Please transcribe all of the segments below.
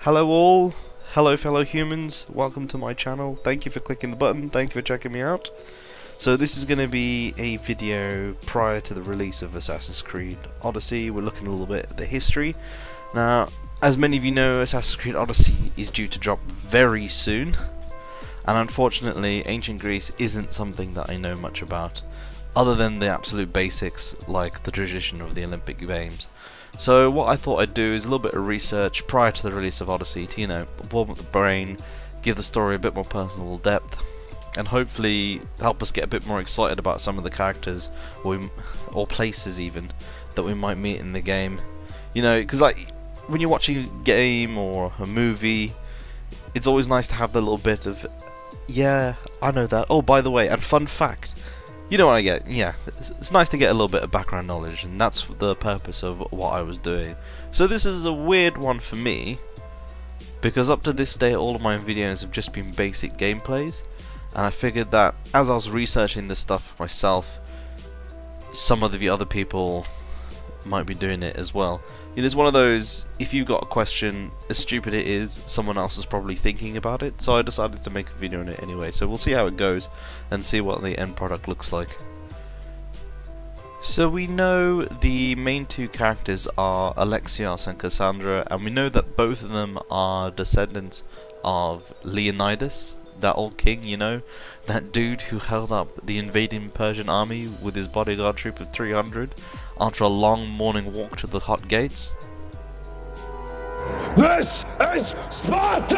Hello all, hello fellow humans, welcome to my channel. Thank you for clicking the button, thank you for checking me out. So this is going to be a video prior to the release of Assassin Creed Odyssey. We're looking a little bit at the history. Now, as many of you know, Assassin Creed Odyssey is due to drop very soon, and unfortunately ancient Greece isn't something that I know much about, other than the absolute basics like the tradition of the Olympic Games. So what I thought I'd do is a little bit of research prior to the release of Odyssey to, warm up the brain, give the story a bit more personal depth, and hopefully help us get a bit more excited about some of the characters or places even that we might meet in the game. Because like when you're watching a game or a movie, it's always nice to have the little bit of, yeah, I know that. Oh, by the way, and fun fact. You know what I get? Yeah, it's nice to get a little bit of background knowledge, and that's the purpose of what I was doing. So this is a weird one for me, because up to this day all of my videos have just been basic gameplays, and I figured that as I was researching this stuff for myself, some of the other people might be doing it as well. It's one of those, if you've got a question, as stupid it is, someone else is probably thinking about it, so I decided to make a video on it anyway. So we'll see how it goes and see what the end product looks like. So we know the main two characters are Alexios and Cassandra, and we know that both of them are descendants of Leonidas, that old king, that dude who held up the invading Persian army with his bodyguard troop of 300 after a long morning walk to the hot gates. This is Sparta!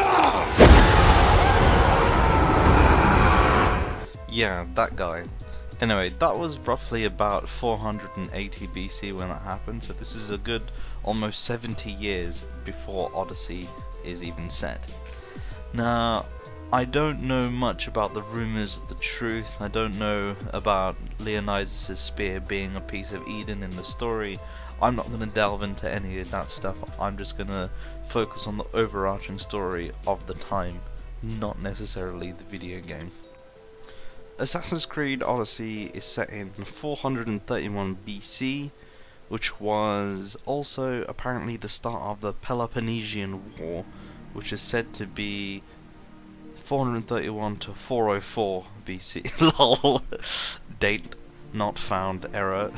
Yeah, that guy. Anyway, that was roughly about 480 BC when that happened, so this is a good almost 70 years before Odyssey is even set. Now, I don't know much about the rumors of the truth. I don't know about Leonidas' spear being a piece of Eden in the story. I'm not going to delve into any of that stuff. I'm just going to focus on the overarching story of the time, not necessarily the video game. Assassin's Creed Odyssey is set in 431 BC, which was also apparently the start of the Peloponnesian War, which is said to be 431 to 404 BC. Lol. Date not found error.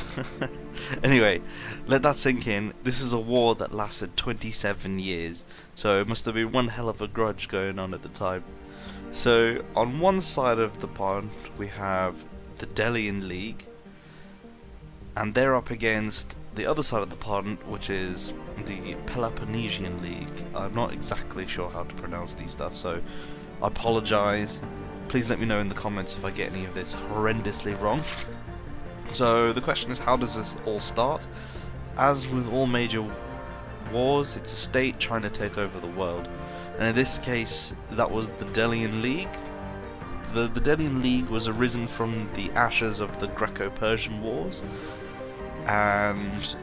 Anyway, let that sink in. This is a war that lasted 27 years, so it must have been one hell of a grudge going on at the time. So on one side of the pond we have the Delian League, and they're up against the other side of the pond, which is the Peloponnesian League. I'm not exactly sure how to pronounce these stuff, so I apologise. Please let me know in the comments if I get any of this horrendously wrong. So the question is, how does this all start? As with all major wars, it's a state trying to take over the world. And in this case, that was the Delian League. So the Delian League was arisen from the ashes of the Greco-Persian Wars. And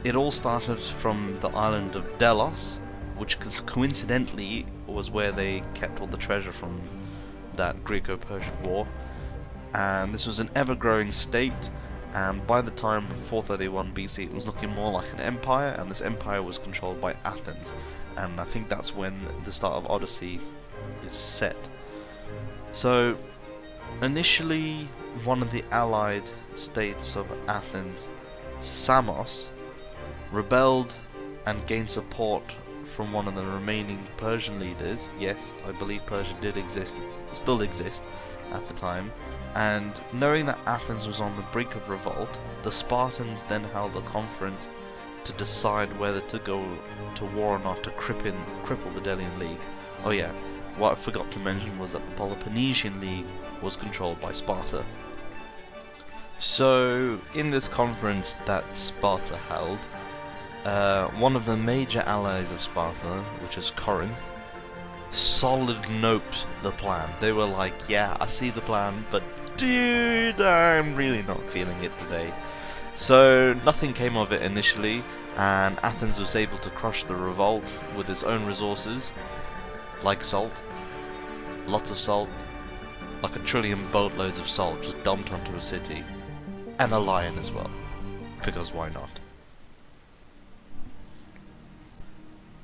it all started from the island of Delos, which coincidentally was where they kept all the treasure from that Greco-Persian War. And this was an ever-growing state, and by the time 431 BC it was looking more like an empire, and this empire was controlled by Athens, and I think that's when the start of Odyssey is set. So initially one of the allied states of Athens, Samos, rebelled and gained support from one of the remaining Persian leaders. Yes, I believe Persia still exist at the time. And knowing that Athens was on the brink of revolt, the Spartans then held a conference to decide whether to go to war or not to cripple the Delian League. Oh yeah, what I forgot to mention was that the Peloponnesian League was controlled by Sparta. So in this conference that Sparta held, one of the major allies of Sparta, which is Corinth, solid noped the plan. They were like, yeah, I see the plan, but dude, I'm really not feeling it today. So nothing came of it initially, and Athens was able to crush the revolt with its own resources, like salt, lots of salt, like a trillion boatloads of salt just dumped onto a city, and a lion as well, because why not?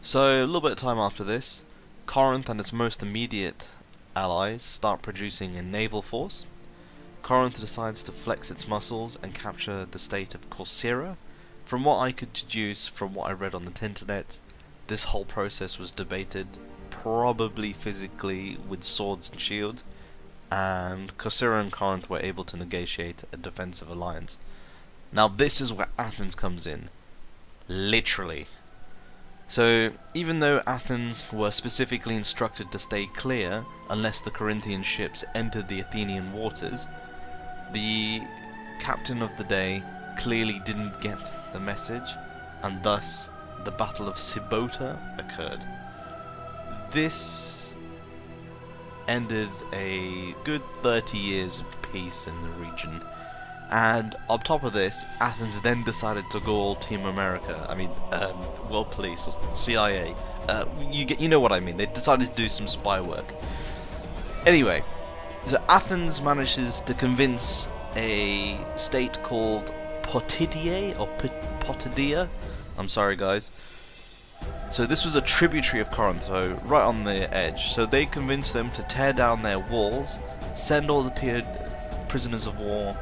So a little bit of time after this, Corinth and its most immediate allies start producing a naval force. Corinth decides to flex its muscles and capture the state of Corcyra. From what I could deduce from what I read on the internet, this whole process was debated probably physically with swords and shields, and Corcyra and Corinth were able to negotiate a defensive alliance. Now this is where Athens comes in. Literally. So, even though Athens were specifically instructed to stay clear unless the Corinthian ships entered the Athenian waters, the captain of the day clearly didn't get the message, and thus the Battle of Sybota occurred. This ended a good 30 years of peace in the region. And on top of this, Athens then decided to go all Team America. I mean, World Police or CIA. You know what I mean. They decided to do some spy work. Anyway, so Athens manages to convince a state called Potidae or Potidaea. I'm sorry, guys. So this was a tributary of Corinth, so right on the edge. So they convinced them to tear down their walls, send all the prisoners of war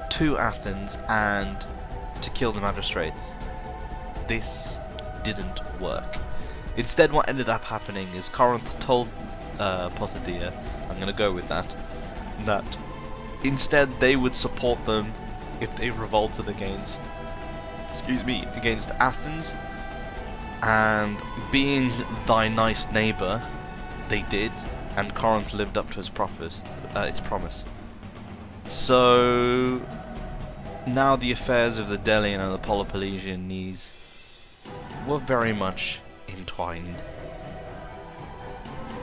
to Athens, and to kill the magistrates. This didn't work. Instead, what ended up happening is Corinth told Potidaea, I'm going to go with that instead they would support them if they revolted against Athens, and being thy nice neighbour, they did, and Corinth lived up to its promise. So now the affairs of the Delian and the Peloponnesians were very much entwined.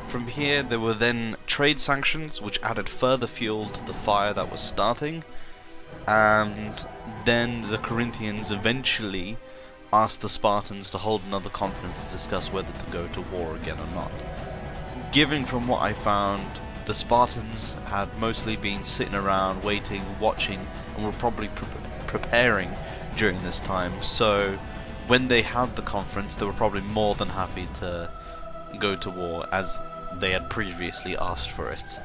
From here there were then trade sanctions, which added further fuel to the fire that was starting, and then the Corinthians eventually asked the Spartans to hold another conference to discuss whether to go to war again or not. Given from what I found, the Spartans had mostly been sitting around, waiting, watching, and were probably preparing during this time, so when they had the conference they were probably more than happy to go to war, as they had previously asked for it.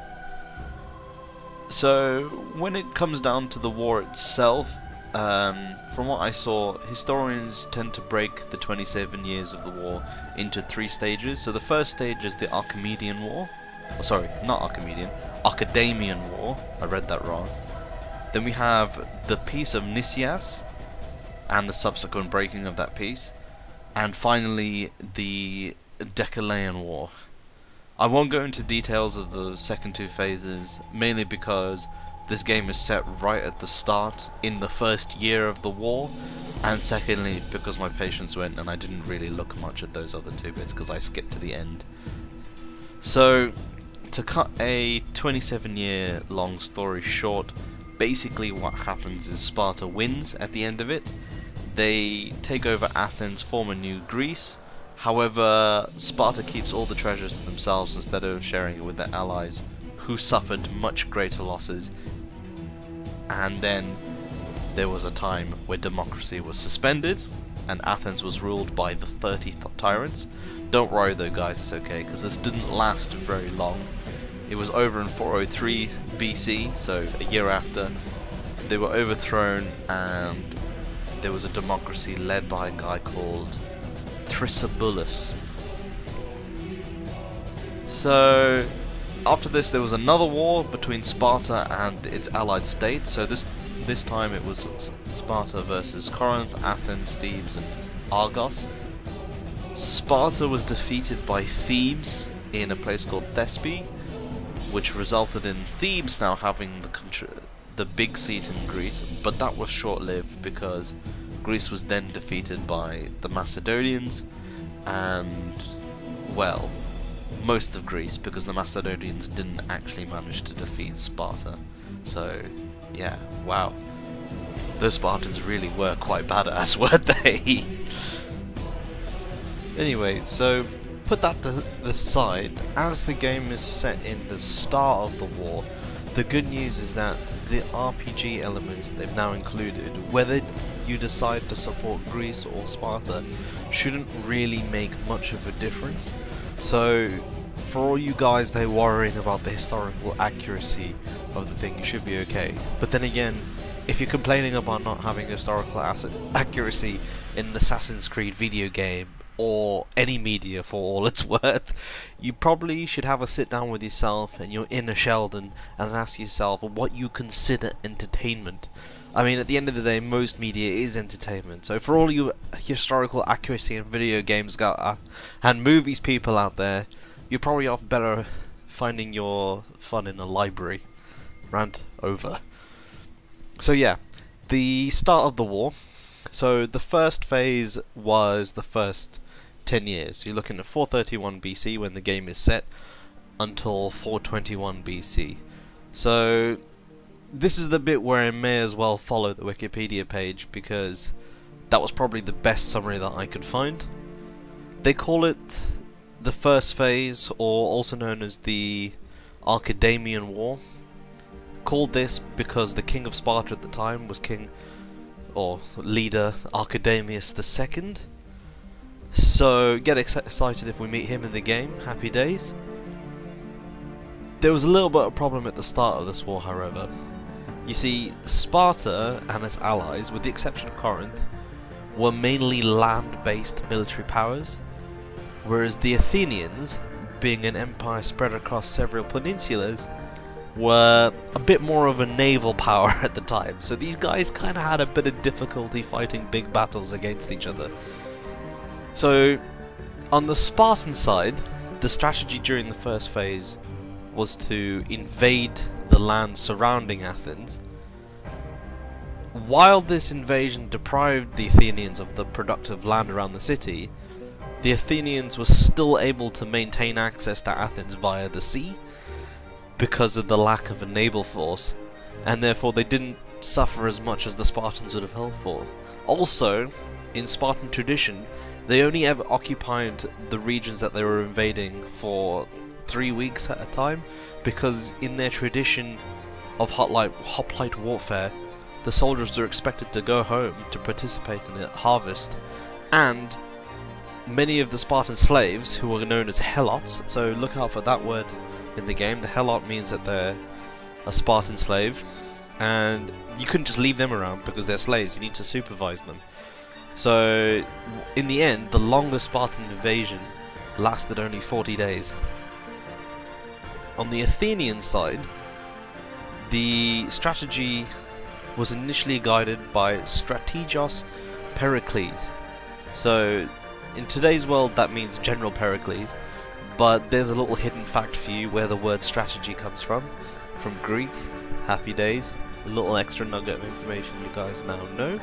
So when it comes down to the war itself, from what I saw, historians tend to break the 27 years of the war into 3 stages. So the first stage is the Archimedean War. Oh, sorry, not Archimedean, Academian War. I read that wrong. Then we have the Peace of Nicias and the subsequent breaking of that peace. And finally, the Decelean War. I won't go into details of the second 2 phases, mainly because this game is set right at the start, in the first year of the war, and secondly because my patience went and I didn't really look much at those other 2 bits because I skipped to the end. So, to cut a 27-year long story short, basically what happens is Sparta wins at the end of it. They take over Athens, form a new Greece. However, Sparta keeps all the treasures to themselves instead of sharing it with their allies, who suffered much greater losses. And then there was a time where democracy was suspended and Athens was ruled by the 30 tyrants. Don't worry though guys, it's okay, because this didn't last very long. It was over in 403 BC, so a year after. They were overthrown and there was a democracy led by a guy called Thrasybulus. So after this there was another war between Sparta and its allied states. So this time it was Sparta versus Corinth, Athens, Thebes and Argos. Sparta was defeated by Thebes in a place called Thespe, which resulted in Thebes now having the big seat in Greece, but that was short-lived because Greece was then defeated by the Macedonians and, well, most of Greece, because the Macedonians didn't actually manage to defeat Sparta. So, yeah, wow. Those Spartans really were quite badass, weren't they? Anyway, so put that to the side. As the game is set in the start of the war, the good news is that the RPG elements they've now included, whether you decide to support Greece or Sparta shouldn't really make much of a difference. So for all you guys that are worrying about the historical accuracy of the thing, you should be okay. But then again, if you're complaining about not having historical accuracy in an Assassin's Creed video game or any media for all it's worth, you probably should have a sit down with yourself and your inner Sheldon and ask yourself what you consider entertainment. I mean, at the end of the day, most media is entertainment. So for all you historical accuracy in video games and movies people out there, you're probably off better finding your fun in a library. Rant over. So yeah, the start of the war. So the first phase was the first 10 years. You're looking at 431 BC when the game is set until 421 BC. So this is the bit where I may as well follow the Wikipedia page because that was probably the best summary that I could find. They call it the first phase, or also known as the Accreditation War. Called this because the king of Sparta at the time was king or leader Archidamius II. So get excited if we meet him in the game. Happy days. There was a little bit of a problem at the start of this war, however. You see, Sparta and its allies, with the exception of Corinth, were mainly land-based military powers, whereas the Athenians, being an empire spread across several peninsulas, were a bit more of a naval power at the time. So these guys kind of had a bit of difficulty fighting big battles against each other. So on the Spartan side, the strategy during the first phase was to invade the land surrounding Athens. While this invasion deprived the Athenians of the productive land around the city, the Athenians were still able to maintain access to Athens via the sea because of the lack of a naval force, and therefore they didn't suffer as much as the Spartans would have hoped for. Also, in Spartan tradition, they only ever occupied the regions that they were invading for 3 weeks at a time, because in their tradition of hoplite warfare, the soldiers were expected to go home to participate in the harvest, and many of the Spartan slaves, who were known as helots, so look out for that word in the game. The helot means that they're a Spartan slave, and you couldn't just leave them around because they're slaves, you need to supervise them. So in the end, the longest Spartan invasion lasted only 40 days. On the Athenian side, the strategy was initially guided by Strategos Pericles. So in today's world that means General Pericles, but there's a little hidden fact for you where the word strategy comes from Greek. Happy days. A little extra nugget of information you guys now know.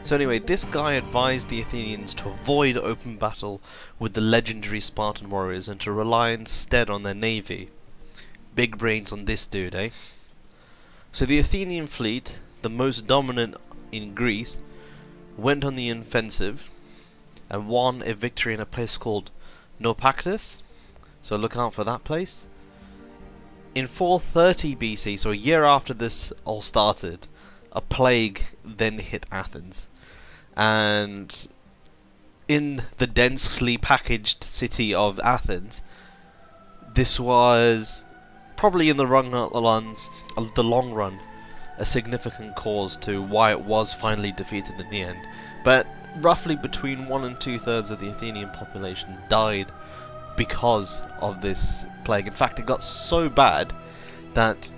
So anyway, this guy advised the Athenians to avoid open battle with the legendary Spartan warriors and to rely instead on their navy. Big brains on this dude, eh? So the Athenian fleet, the most dominant in Greece, went on the offensive and won a victory in a place called Naupactus, so look out for that place. In 430 BC, so a year after this all started, a plague then hit Athens, and in the densely packaged city of Athens, this was probably in the long run a significant cause to why it was finally defeated in the end. But roughly between 1 and 2/3 of the Athenian population died because of this plague. In fact, it got so bad that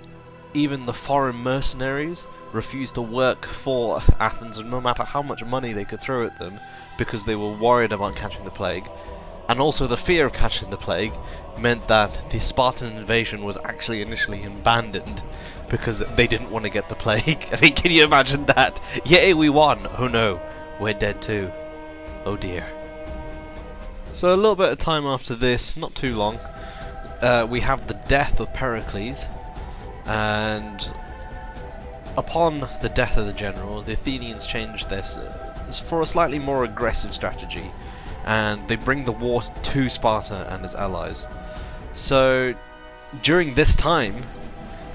even the foreign mercenaries refused to work for Athens, no matter how much money they could throw at them, because they were worried about catching the plague. And also the fear of catching the plague meant that the Spartan invasion was actually initially abandoned because they didn't want to get the plague. I mean, can you imagine that? Yay, we won! Oh no, we're dead too. Oh dear. So a little bit of time after this, not too long, we have the death of Pericles, and upon the death of the general, the Athenians changed this for a slightly more aggressive strategy, and they bring the war to Sparta and its allies. So during this time,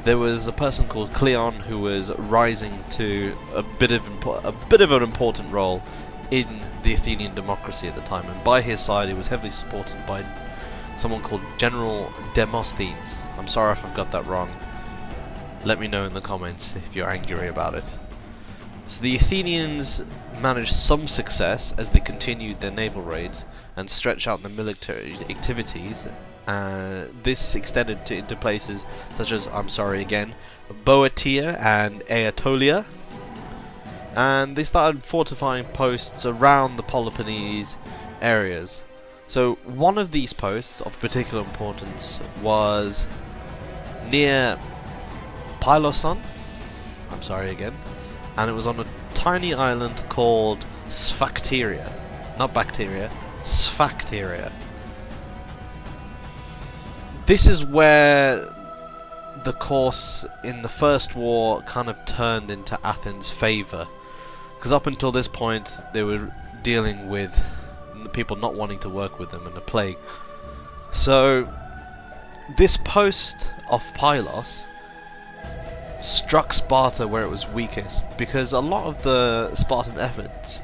there was a person called Cleon who was rising to a bit of an important role in the Athenian democracy at the time, and by his side he was heavily supported by someone called General Demosthenes. I'm sorry if I've got that wrong. Let me know in the comments if you're angry about it. So the Athenians managed some success as they continued their naval raids and stretched out their military activities. This extended into places such as, I'm sorry again, Boeotia and Aetolia. And they started fortifying posts around the Peloponnese areas. So one of these posts of particular importance was near Pyloson, I'm sorry again, and it was on a tiny island called Sphacteria. Not bacteria, Sphacteria. This is where the course in the First War kind of turned into Athens' favour. Because up until this point, they were dealing with people not wanting to work with them and a plague. So, this post of Pylos struck Sparta where it was weakest, because a lot of the Spartan efforts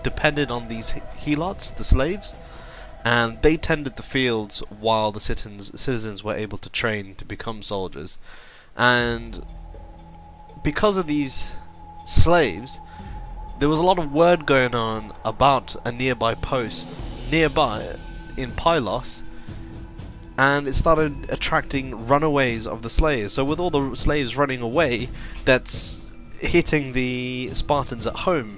depended on these helots, the slaves, and they tended the fields while the citizens were able to train to become soldiers. And because of these slaves, there was a lot of word going on about a nearby post nearby in Pylos, and it started attracting runaways of the slaves. So with all the slaves running away, that's hitting the Spartans at home,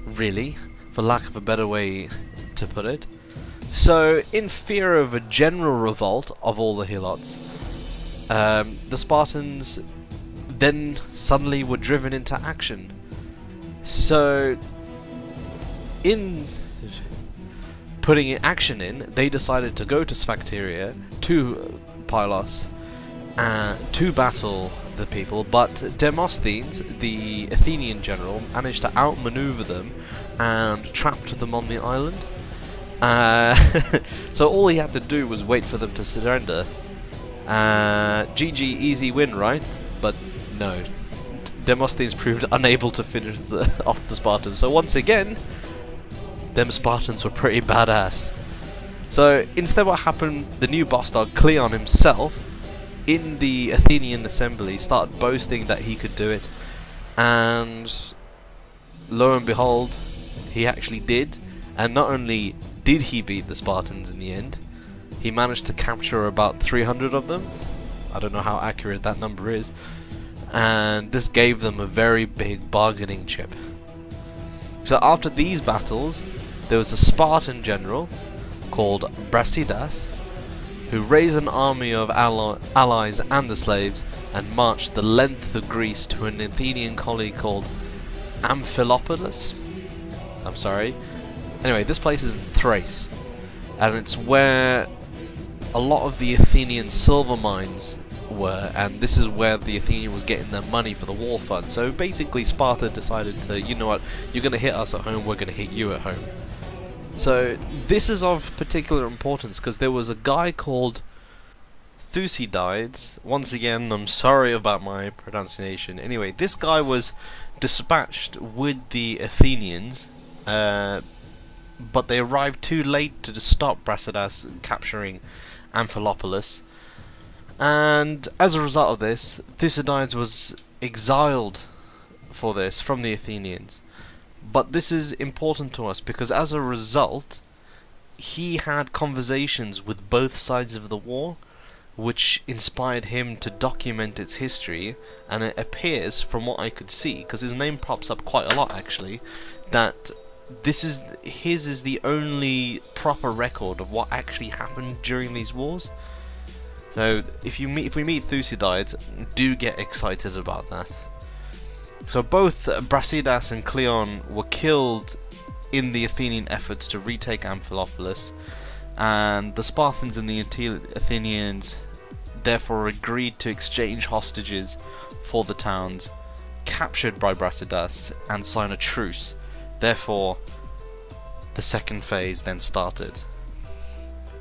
really, for lack of a better way to put it. So in fear of a general revolt of all the helots, the Spartans then suddenly were driven into action. So in putting action in, they decided to go to Sphacteria, to Pylos, to battle the people, but Demosthenes, the Athenian general, managed to outmaneuver them and trapped them on the island. So all he had to do was wait for them to surrender. GG, easy win, right? But no, Demosthenes proved unable to finish off the Spartans. So once again, them Spartans were pretty badass. So instead what happened, the new boss dog, Cleon himself, in the Athenian assembly, started boasting that he could do it. And lo and behold, he actually did. And not only did he beat the Spartans in the end, he managed to capture about 300 of them. I don't know how accurate that number is. And this gave them a very big bargaining chip. So after these battles, there was a Spartan general called Brasidas, who raised an army of allies and the slaves and marched the length of Greece to an Athenian colony called Amphilopolis. I'm sorry. Anyway, this place is in Thrace, and it's where a lot of the Athenian silver mines were, and this is where the Athenian was getting their money for the war fund. So basically Sparta decided to, you know what, you're going to hit us at home, we're going to hit you at home. So this is of particular importance because there was a guy called Thucydides. Once again, I'm sorry about my pronunciation. Anyway, this guy was dispatched with the Athenians, but they arrived too late to stop Brasidas capturing Amphilopolis. And as a result of this, Thucydides was exiled for this from the Athenians. But this is important to us because as a result, he had conversations with both sides of the war, which inspired him to document its history. And it appears, from what I could see, because his name pops up quite a lot actually, that his is the only proper record of what actually happened during these wars. So if we meet Thucydides, do get excited about that. So both Brasidas and Cleon were killed in the Athenian efforts to retake Amphilopolis, and the Spartans and the Athenians therefore agreed to exchange hostages for the towns captured by Brasidas and sign a truce. Therefore, the second phase then started.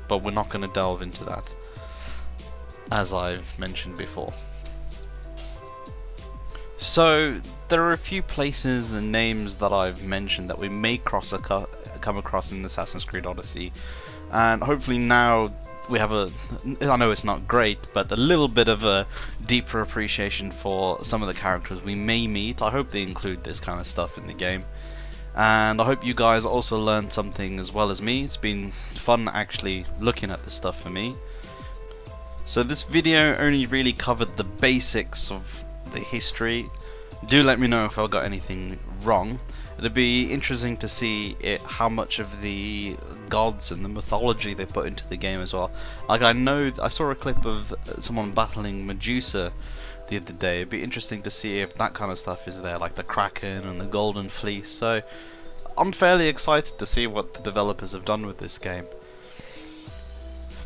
But we're not going to delve into that, as I've mentioned before. So there are a few places and names that I've mentioned that we may come across in Assassin's Creed Odyssey, and hopefully now we have I know it's not great, but a little bit of a deeper appreciation for some of the characters we may meet. I hope they include this kind of stuff in the game, and I hope you guys also learned something as well as me. It's been fun actually looking at this stuff for me. So this video only really covered the basics of the history. Do let me know if I got anything wrong. It'd be interesting to see how much of the gods and the mythology they put into the game as well. Like I saw a clip of someone battling Medusa the other day. It'd be interesting to see if that kind of stuff is there, like the Kraken and the Golden Fleece. So I'm fairly excited to see what the developers have done with this game.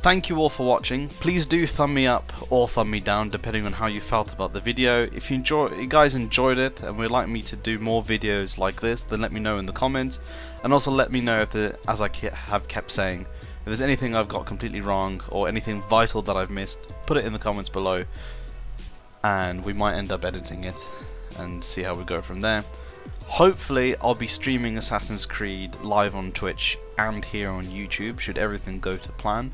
Thank you all for watching. Please do thumb me up or thumb me down depending on how you felt about the video. If you guys enjoyed it and would like me to do more videos like this, then let me know in the comments, and also let me know if as I have kept saying, if there's anything I've got completely wrong or anything vital that I've missed, put it in the comments below and we might end up editing it and see how we go from there. Hopefully I'll be streaming Assassin's Creed live on Twitch and here on YouTube should everything go to plan.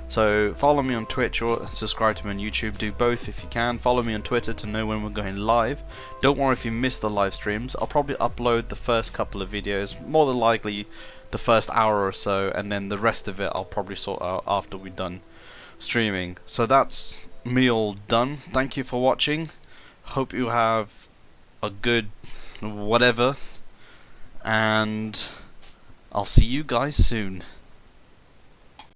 So follow me on Twitch or subscribe to me on YouTube. Do both if you can. Follow me on Twitter to know when we're going live. Don't worry if you miss the live streams. I'll probably upload the first couple of videos, more than likely the first hour or so, and then the rest of it I'll probably sort out after we're done streaming. So that's me all done. Thank you for watching. Hope you have a good whatever, and I'll see you guys soon.